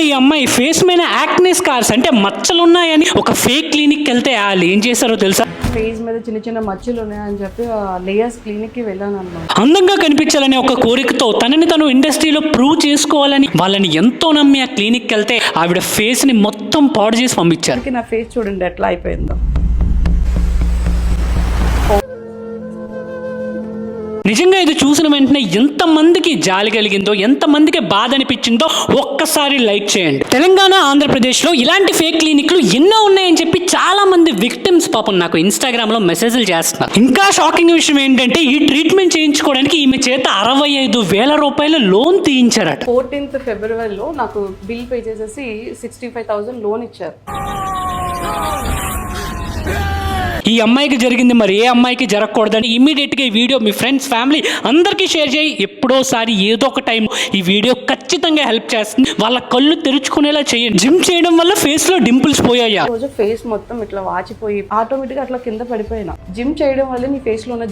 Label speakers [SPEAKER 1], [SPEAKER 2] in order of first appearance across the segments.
[SPEAKER 1] ఈ అమ్మాయి ఫేస్ మీద యాక్నే స్కార్స్ అంటే మచ్చలు ఉన్నాయని ఒక ఫేక్ క్లినిక్ వెళ్తే వాళ్ళు ఏం చేశారో తెలుసా?
[SPEAKER 2] ఫేస్ మీద చిన్న చిన్న మచ్చలు ఉన్నాయని చెప్పి లేయర్స్ క్లినిక్ కి వెళ్ళాను అన్నమాట.
[SPEAKER 1] అందంగా కనిపించాలని ఒక కోరికతో తనని తను ఇండస్ట్రీలో ప్రూవ్ చేసుకోవాలని వాళ్ళని ఎంతో నమ్మి ఆ క్లినిక్ వెళ్తే ఆవిడ ఫేస్ ని మొత్తం పాడు చేసి పంపించారు.
[SPEAKER 2] నా ఫేస్ చూడండి ఎట్లా అయిపోయిందో.
[SPEAKER 1] నిజంగా ఇది చూసిన వెంటనే ఎంతమందికి జాలి కలిగిందో, ఎంతమందికి బాధ అనిపించిందో ఒక్కసారి లైక్ చేయండి. తెలంగాణ, ఆంధ్రప్రదేశ్లో ఇలాంటి ఫేక్ క్లినిక్లు ఎన్నో ఉన్నాయని చెప్పి చాలా మంది విక్టిమ్స్ పాపం నాకు ఇన్స్టాగ్రామ్లో మెసేజ్లు చేస్తున్నారు. ఇంకా షాకింగ్ విషయం ఏంటంటే ఈ ట్రీట్మెంట్ చేయించుకోవడానికి ఈమె చేత 65,000 రూపాయల లోన్ తీయించారట.
[SPEAKER 2] 14th ఫిబ్రవరిలో నాకు బిల్ పే చేసేసి 65,000 లోన్ ఇచ్చారు.
[SPEAKER 1] ఈ అమ్మాయికి జరిగింది మరి ఏ అమ్మాయికి జరగకూడదని ఇమీడియట్ గా ఈ వీడియో మీ ఫ్రెండ్స్, ఫ్యామిలీ అందరికీ షేర్ చేయి. ఎప్పుడోసారి ఏదో ఒక టైం ఈ వీడియో ఖచ్చితంగా హెల్ప్ చేస్తుంది. వాళ్ళ కళ్ళు తెరుచుకునేలా చేయండి. జిమ్ చేయడం వల్ల ఫేస్ లో డింపుల్స్ పోయాయా?
[SPEAKER 2] రోజు ఫేస్ మొత్తం ఇట్లా వాచిపోయి ఆటోమేటిక్ అట్లా కింద పడిపోయినా. జిమ్ చేయడం వల్ల నీ ఫేస్ లో ఉన్న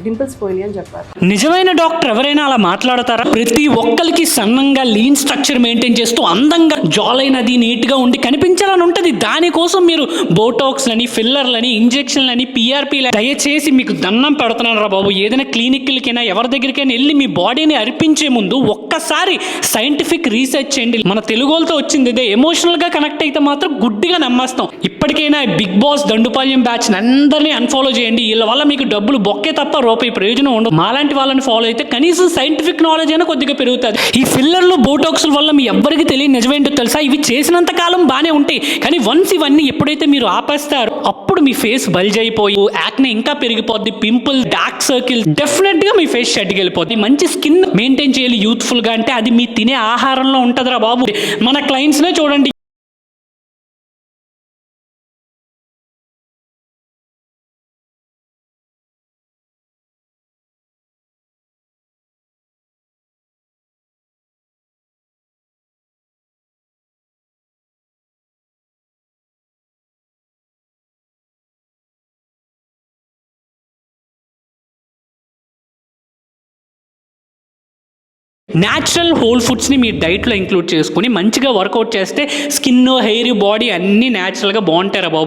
[SPEAKER 2] డింపుల్స్ పోయి అని చెప్పారు.
[SPEAKER 1] నిజమైన డాక్టర్ ఎవరైనా అలా మాట్లాడతారా? ప్రతి ఒక్కరికి సన్నంగా లీన్ స్ట్రక్చర్ మెయింటైన్ చేస్తూ అందంగా జాలైనది నీట్ గా ఉండి కనిపించాలని ఉంటది. దానికోసం మీరు బోటాక్స్ లని, ఫిల్లర్లని, ఇంజెక్షన్లని, పిఆర్పీలని, దయచేసి మీకు దండం పెడుతున్నాను రా బాబు. ఏదైనా క్లినిక్లకైనా ఎవరి దగ్గరికైనా వెళ్ళి మీ బాడీని అర్పించే ముందు ఒక్కసారి సైంటిఫిక్ రీసెర్చ్ చేయండి. మన తెలుగు వాళ్ళతో వచ్చింది ఇదే. ఎమోషనల్ గా కనెక్ట్ అయితే మాత్రం గుడ్డిగా నమ్మేస్తాం. ఇప్పటికైనా బిగ్ బాస్ దండుపాల్యం బ్యాచ్ అందరినీ అన్ఫాలో చేయండి. వీళ్ళ వల్ల మీకు డబ్బులు బొక్కే తప్ప రూపాయి ప్రయోజనం ఉండదు. మాలాంటి వాళ్ళని ఫాలో అయితే కనీసం సైంటిఫిక్ నాలెడ్జ్ అయినా కొద్దిగా పెరుగుతుంది. ఈ ఫిల్లర్లు, బోటాక్స్ వల్ల మీ ఎవ్వరికి తెలియని నిజమేంటో తెలుసా? ఇవి చేసినంత కాలం బాగానే ఉంటాయి, కానీ వన్స్ ఇవన్నీ ఎప్పుడైతే మీరు ఆపేస్తారో అప్పుడు మీ ఫేస్ బల్జ్ అయిపోయి యాక్నే ఇంకా పెరిగిపోద్ది. పింపుల్, డార్క్ సర్కిల్, డెఫినెట్ గా మీ ఫేస్ షెడ్కి వెళ్ళిపోద్ది. మంచి స్కిన్ మెయింటైన్ చేయాలి యూత్ఫుల్ గా అంటే అది మీ తినే ఆహారంలో ఉంటుందిరా బాబు. మన క్లయింట్స్ నే చూడండి. న్యాచురల్ హోల్ ఫుడ్స్ని మీ డైట్లో ఇంక్లూడ్ చేసుకుని మంచిగా వర్కౌట్ చేస్తే స్కిన్, హెయిర్, బాడీ అన్నీ న్యాచురల్గా బాగుంటారా బాబు.